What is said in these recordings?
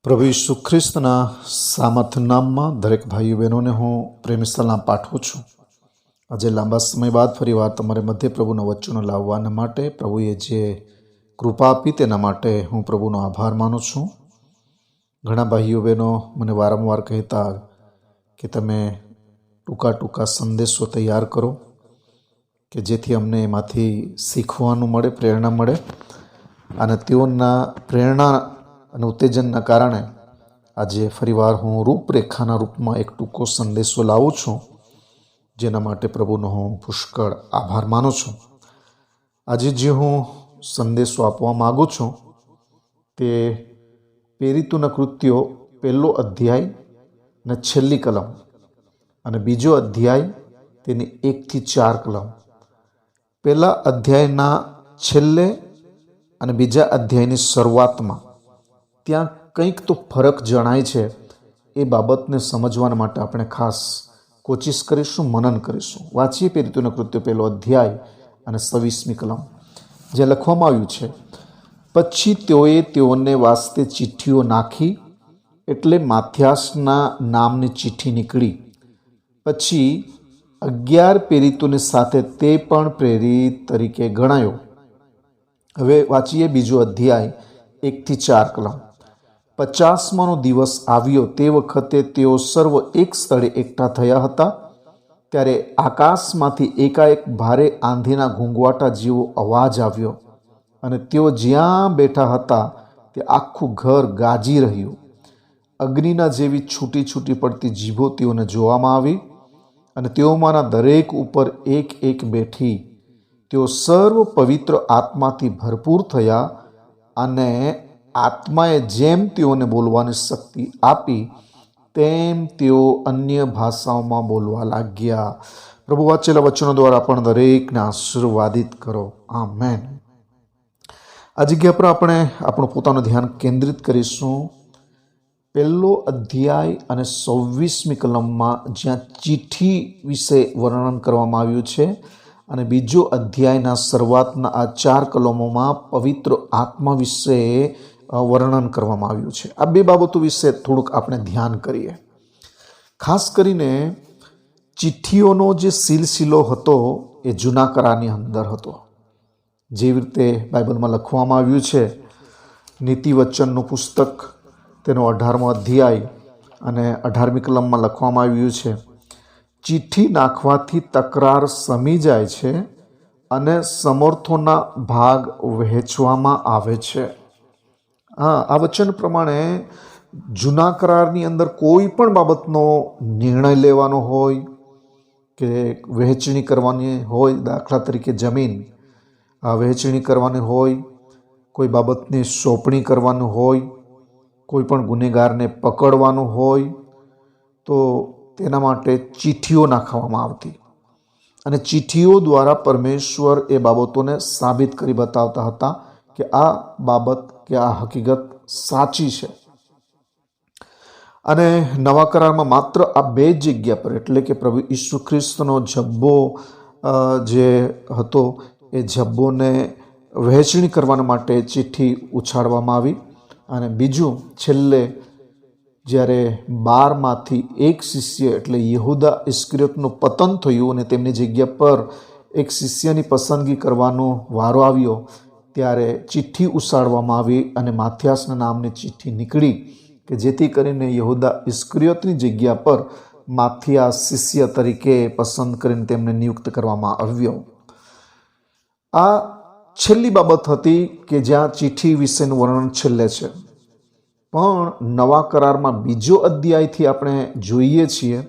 પ્રભુ ઈસુ ખ્રિસ્તના સામર્થ્ય નામમાં દરેક ભાઈઓ બહેનોને હું પ્રેમી સલામ પાઠવું છું. આજે લાંબા સમય બાદ ફરીવાર તમારે મધ્ય પ્રભુના વચનો લાવવાના માટે પ્રભુએ જે કૃપા આપી તેના માટે હું પ્રભુનો આભાર માનું છું. ઘણા ભાઈઓ બહેનો મને વારંવાર કહેતા કે તમે ટૂંકા સંદેશો તૈયાર કરો કે જેથી અમને એમાંથી શીખવાનું મળે, પ્રેરણા મળે, અને તેઓના પ્રેરણા અને ઉત્તેજનના કારણે આજે ફરીવાર હું રૂપરેખાના રૂપમાં એક ટૂંકો સંદેશો લાવું છું, જેના માટે પ્રભુનો હું પુષ્કળ આભાર માનું છું. આજે જે હું સંદેશો આપવા માગું છું તે પ્રેરિતોના કૃત્યો 1 અધ્યાય અને છેલ્લી કલમ, અને 2 અધ્યાય તેની 1 થી 4 કલમ. 1 અધ્યાયના છેલ્લે અને 2 અધ્યાયની શરૂઆતમાં ત્યાં કંઈક તો ફરક જણાય છે. એ બાબતને સમજવા માટે આપણે ખાસ કોશિશ કરીશું, મનન કરીશું. વાંચીએ પ્રેરિતોના કૃત્યો 1 અધ્યાય અને 26મી કલમ, જે લખવામાં આવ્યું છે. પછી તેઓને વાસ્તે ચિઠ્ઠીઓ નાખી, એટલે માથિયાસના નામની ચિઠ્ઠી નીકળી. પછી 11 પ્રેરિતોની સાથે તે પણ પ્રેરિત તરીકે ગણાયો. હવે વાંચીએ 2 અધ્યાય 1 થી 4 કલમ. 50માનો દિવસ આવ્યો તે વખતે તેઓ સર્વ એક સ્થળે એકઠા થયા હતા. ત્યારે આકાશમાંથી એકાએક ભારે આંધીના ઘૂંઘવાટા જેવો અવાજ આવ્યો, અને તેઓ જ્યાં બેઠા હતા તે આખું ઘર ગાજી રહ્યું. અગ્નિના જેવી છૂટી છૂટી પડતી જીભો તેઓને જોવામાં આવી, અને તેઓમાંના દરેક ઉપર એક એક બેઠી. તેઓ સર્વ પવિત્ર આત્માથી ભરપૂર થયા, અને આત્માએ જેમ તેઓને બોલવાની શક્તિ આપી તેમ તેઓ અન્ય ભાષાઓમાં બોલવા લાગ્યા. પ્રભુ વાંચેલા વચનો દ્વારા પણ દરેકને આશીર્વાદિત કરો. આમેન. આ જગ્યા પર આપણે આપણું પોતાનું ધ્યાન કેન્દ્રિત કરીશું 1 અધ્યાય અને 26મી કલમમાં, જ્યાં ચિઠ્ઠી વિશે વર્ણન કરવામાં આવ્યું છે, અને 2 અધ્યાયના શરૂઆતના આ 4 કલમોમાં પવિત્ર આત્મા વિશે વર્ણન કરવામાં આવ્યું છે. આ 2 બાબતો વિશે થોડુંક આપણે ધ્યાન કરીએ. ખાસ કરીને ચિઠ્ઠીઓનો જે સિલસિલો હતો એ જૂના કરારની અંદર હતો. જેવી રીતે બાઇબલમાં લખવામાં આવ્યું છે, નીતિવચનનું પુસ્તક તેનો 18મો અધ્યાય અને 18મી કલમમાં લખવામાં આવ્યું છે, ચિઠ્ઠી નાખવાથી તકરાર શમી જાય છે અને સમર્થોના ભાગ વહેંચવામાં આવે છે. આ વચન પ્રમાણે જૂના કરારની અંદર કોઈ પણ બાબતનો નિર્ણય લેવાનો હોય કે વહેંચણી કરવાની હોય, દાખલા તરીકે જમીન વહેંચણી કરવાની હોય, કોઈ બાબતની સોંપણી કરવાનું હોય, કોઈ પણ ગુનેગારને પકડવાનું હોય, તો તેના માટે ચિઠ્ઠીઓ નાખવામાં આવતી, અને ચિઠ્ઠીઓ દ્વારા પરમેશ્વર એ બાબતોને સાબિત કરી બતાવતા હતા કે આ બાબત કે આ હકીકત સાચી છે. અને નવા કરારમાં માત્ર આ 2 જગ્યા પર, એટલે કે પ્રભુ ઈસુ ખ્રિસ્તનો જબ્બો જે હતો એ જબ્બોને વહેંચણી કરવા માટે ચિઠ્ઠી ઉછાળવામાં આવી, અને બીજું છેલ્લે જ્યારે 12માંથી એક શિષ્ય એટલે યહૂદા ઇસ્કરિયોતનું પતન થયું અને તેમની જગ્યા પર એક શિષ્યની પસંદગી કરવાનો વારો આવ્યો, ત્યારે ચિઠ્ઠી ઉછાળવામાં આવી અને માથિયાસના નામની ચિઠ્ઠી નીકળી, કે જેથી કરીને યહૂદા ઇસ્કરિયોતની જગ્યા પર માથિયાસ શિષ્ય તરીકે પસંદ કરીને તેમને નિયુક્ત કરવામાં આવ્યો. આ છેલ્લી બાબત હતી કે જ્યાં ચિઠ્ઠી વિશેનું વર્ણન છેલ્લે છે. પણ નવા કરારમાં 2 અધ્યાયથી આપણે જોઈએ છીએ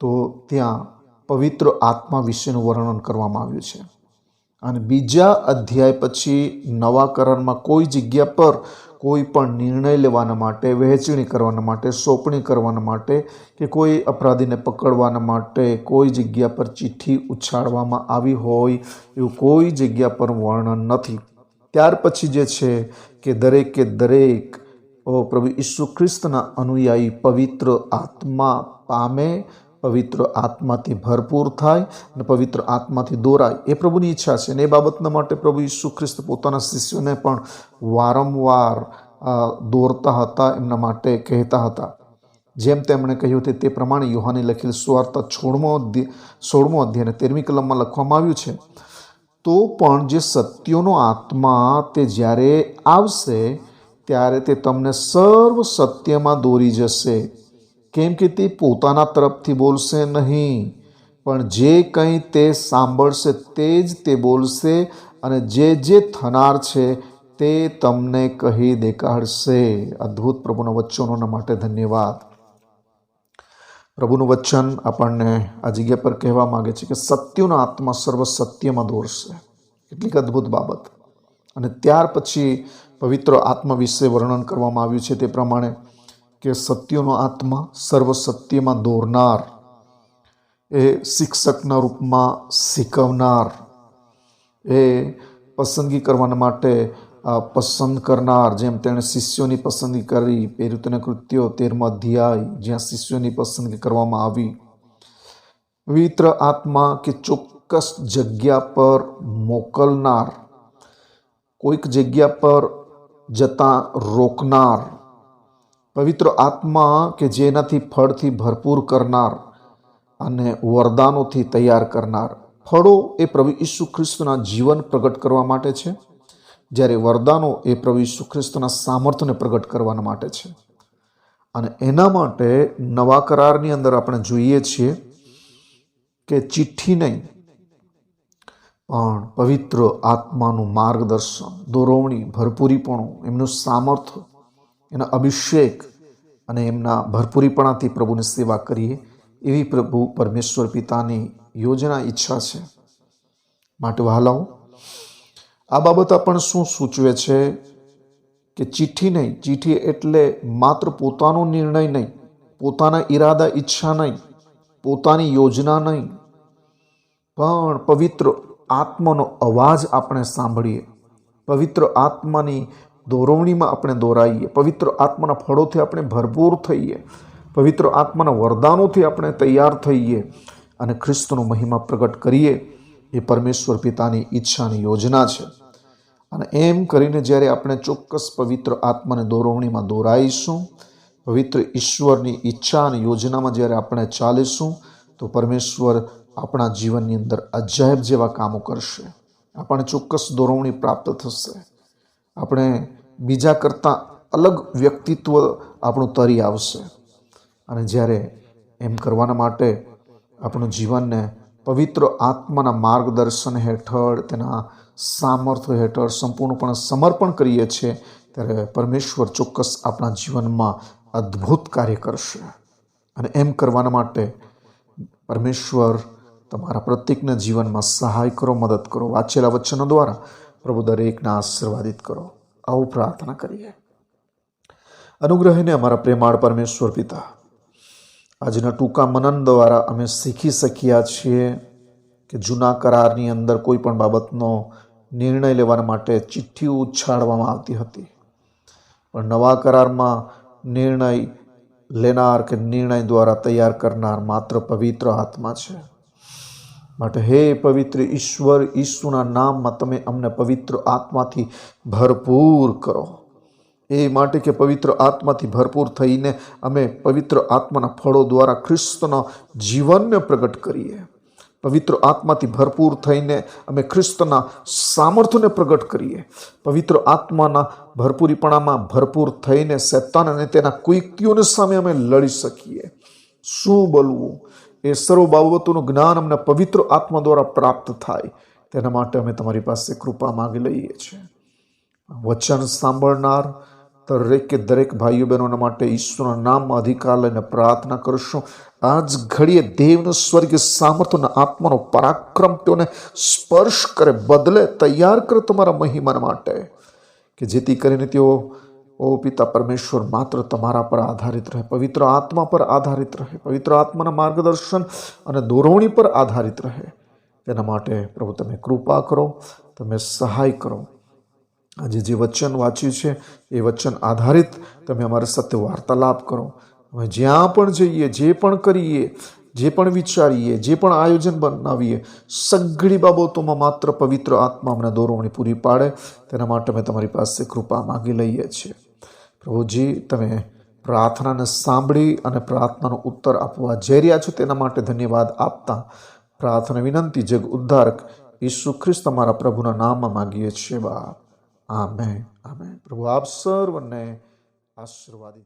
તો ત્યાં પવિત્ર આત્મા વિશેનું વર્ણન કરવામાં આવ્યું છે. અને 2 અધ્યાય પછી નવા કરારમાં કોઈ જગ્યા પર કોઈ પણ નિર્ણય લેવાના માટે, વહેંચણી કરવાના માટે, સોંપણી કરવાના માટે, કે કોઈ અપરાધીને પકડવાના માટે કોઈ જગ્યા પર ચિઠ્ઠી ઉછાળવામાં આવી હોય એવું કોઈ જગ્યા પર વર્ણન નથી. ત્યાર પછી જે છે કે દરેકે દરેક પ્રભુ ઈસુ ખ્રિસ્તના અનુયાયી પવિત્ર આત્મા પામે, પવિત્ર આત્માથી ભરપૂર થાય અને પવિત્ર આત્માથી દોરાય, એ પ્રભુની ઈચ્છા છે. અને એ બાબતના માટે પ્રભુ ઈસુ ખ્રિસ્ત પોતાના શિષ્યોને પણ વારંવાર દોરતા હતા, એમના માટે કહેતા હતા. જેમ તેમણે કહ્યું તે પ્રમાણે યુહાને લખેલ સુવાર્તા 16મો અધ્યાય અને 13મી કલમમાં લખવામાં આવ્યું છે, તો પણ જે સત્યનો આત્મા તે જ્યારે આવશે ત્યારે તે તમને સર્વ સત્યમાં દોરી જશે, કેમ કે તે પોતાના તરફથી બોલશે નહીં, પણ જે કંઈ તે સાંભળશે તે જ તે બોલશે, અને જે થનાર છે તે તમને કહી દેખાડશે. અદ્ભુત પ્રભુના વચનોના માટે ધન્યવાદ. પ્રભુનું વચન આપણને આ જગ્યા પર કહેવા માંગે છે કે સત્યનો આત્મા સર્વ સત્યમાં દોરશે. કેટલીક અદ્ભુત બાબત. અને ત્યાર પછી પવિત્ર આત્મા વિશે વર્ણન કરવામાં આવ્યું છે તે પ્રમાણે કે સત્યનો આત્મા સર્વ સત્યમાં દોરનાર, એ શિક્ષકના રૂપમાં શીખવનાર, એ પસંદગી કરવાના માટે પસંદ કરનાર. જેમ તેણે શિષ્યોની પસંદગી કરી, પેરુતના કૃત્યો 13મો અધ્યાય, જ્યાં શિષ્યોની પસંદગી કરવામાં આવી. પવિત્ર આત્મા કે ચોક્કસ જગ્યા પર મોકલનાર, કોઈક જગ્યા પર જતા રોકનાર. પવિત્ર આત્મા કે જેનાથી ફળથી ભરપૂર કરનાર અને વરદાનોથી તૈયાર કરનાર. ફળો એ પ્રભુ ઈસુ ખ્રિસ્તના જીવન પ્રગટ કરવા માટે છે, જ્યારે વરદાનો એ પ્રભુ ઈસુ ખ્રિસ્તના સામર્થ્યને પ્રગટ કરવા માટે છે. અને એના માટે નવા કરારની અંદર આપણે જોઈએ છીએ કે ચિઠ્ઠી નહીં, પણ પવિત્ર આત્માનું માર્ગદર્શન, દોરવણી, ભરપૂરીપણું, એમનું સામર્થ્ય, એના અભિષેક અને એમના ભરપૂરીપણાથી પ્રભુની સેવા કરીએ, એવી પ્રભુ પરમેશ્વર પિતાની યોજના, ઈચ્છા છે. માટે વહાલાઓ, આ બાબત આપણને શું સૂચવે છે કે ચિઠ્ઠી નહીં, ચિઠ્ઠી એટલે માત્ર પોતાનો નિર્ણય નહીં, પોતાના ઈરાદા, ઈચ્છા નહીં, પોતાની યોજના નહીં, પણ પવિત્ર આત્માનો અવાજ આપણે સાંભળીએ, પવિત્ર આત્માની દોરવણીમાં આપણે દોરાઈએ, પવિત્ર આત્માના ફળોથી આપણે ભરપૂર થઈએ, પવિત્ર આત્માના વરદાનોથી આપણે તૈયાર થઈએ અને ખ્રિસ્તનો મહિમા પ્રગટ કરીએ. એ પરમેશ્વર પિતાની ઈચ્છાની યોજના છે. અને એમ કરીને જ્યારે આપણે ચોક્કસ પવિત્ર આત્માને દોરવણીમાં દોરાઈશું, પવિત્ર ઈશ્વરની ઈચ્છા અને યોજનામાં જ્યારે આપણે ચાલીશું, તો પરમેશ્વર આપણા જીવનની અંદર અજાયબ જેવા કામો કરશે. આપણને ચોક્કસ દોરવણી પ્રાપ્ત થશે. આપણે બીજા કરતાં અલગ વ્યક્તિત્વ આપણું તરી આવશે. અને જ્યારે એમ કરવાના માટે આપણું જીવનને પવિત્ર આત્માના માર્ગદર્શન હેઠળ, તેના સામર્થ્ય હેઠળ સંપૂર્ણપણે સમર્પણ કરીએ છીએ, ત્યારે પરમેશ્વર ચોક્કસ આપણા જીવનમાં અદ્ભુત કાર્ય કરશે. અને એમ કરવાના માટે પરમેશ્વર તમારા પ્રત્યેકના જીવનમાં સહાય કરો, મદદ કરો. વાંચેલા વચનો દ્વારા પ્રભુ દરેકને આશીર્વાદિત કરો. આવું પ્રાર્થના કરીએ. અનુગ્રહીને અમારા પ્રેમાળ પરમેશ્વર પિતા, આજના ટૂંકા મનન દ્વારા અમે શીખી શક્યા છીએ કે જૂના કરારની અંદર કોઈ પણ બાબતનો નિર્ણય લેવા માટે ચિઠ્ઠી ઉછાળવામાં આવતી હતી, પણ નવા કરારમાં નિર્ણય લેનાર કે નિર્ણય દ્વારા તૈયાર કરનાર માત્ર પવિત્ર આત્મા છે. માટે હે પવિત્ર ઈશ્વર, ઈસુના નામમાં તમે અમને પવિત્ર આત્માથી ભરપૂર કરો. એ માટે કે પવિત્ર આત્માથી ભરપૂર થઈને અમે પવિત્ર આત્માના ફળો દ્વારા ખ્રિસ્તના જીવનને પ્રગટ કરીએ. પવિત્ર આત્માથી ભરપૂર થઈને અમે ખ્રિસ્તના સામર્થ્યને પ્રગટ કરીએ. પવિત્ર આત્માના ભરપૂરીપણામાં ભરપૂર થઈને શૈતાન અને તેના કુયુક્તિઓની સામે અમે લડી શકીએ. શું બોલવું, એ સર્વ બાબતોનું જ્ઞાન અમને પવિત્ર આત્મા દ્વારા પ્રાપ્ત થાય, તેના માટે અમે તમારી પાસે કૃપા માગી લઈએ છીએ. વચન સાંભળનાર દરેક ભાઈઓ બહેનોના માટે ઈશ્વરના નામમાં અધિકાર લઈને પ્રાર્થના કરશું. આજ ઘડીએ દેવનું સ્વર્ગીય સામર્થ્યના આત્માનો પરાક્રમ તેઓને સ્પર્શ કરે, બદલે, તૈયાર કરે તમારા મહિમા માટે, કે જેથી કરીને તેઓ ઓ પિતા પરમેશ્વર માત્ર તમારા પર આધારિત રહે, પવિત્ર આત્મા પર આધારિત રહે, પવિત્ર આત્માના માર્ગદર્શન અને દોરવણી પર આધારિત રહે. તેના માટે પ્રભુ તમે કૃપા કરો, તમે સહાય કરો. આજે જે વચન વાંચ્યું છે એ વચન આધારિત તમે અમારી સાથે વાર્તાલાપ કરો. અમે જ્યાં પણ જઈએ, જે પણ કરીએ, જે પણ વિચારીએ, જે પણ આયોજન બનાવીએ, સઘળી બાબતોમાં માત્ર પવિત્ર આત્મા અમને દોરવણી પૂરી પાડે. તેના માટે અમે તમારી પાસે કૃપા માગી લઈએ છીએ. પ્રભુજી, તમે પ્રાર્થનાને સાંભળી અને પ્રાર્થનાનો ઉત્તર આપવા જઈ રહ્યા છો તેના માટે ધન્યવાદ આપતા પ્રાર્થના વિનંતી જગ ઉદ્ધારક ઈસુ ખ્રિસ્ત તમારા પ્રભુના નામમાં માગીએ છીએ બાપ. આમેન. આમેન. પ્રભુ આપ સર્વને આશીર્વાદિત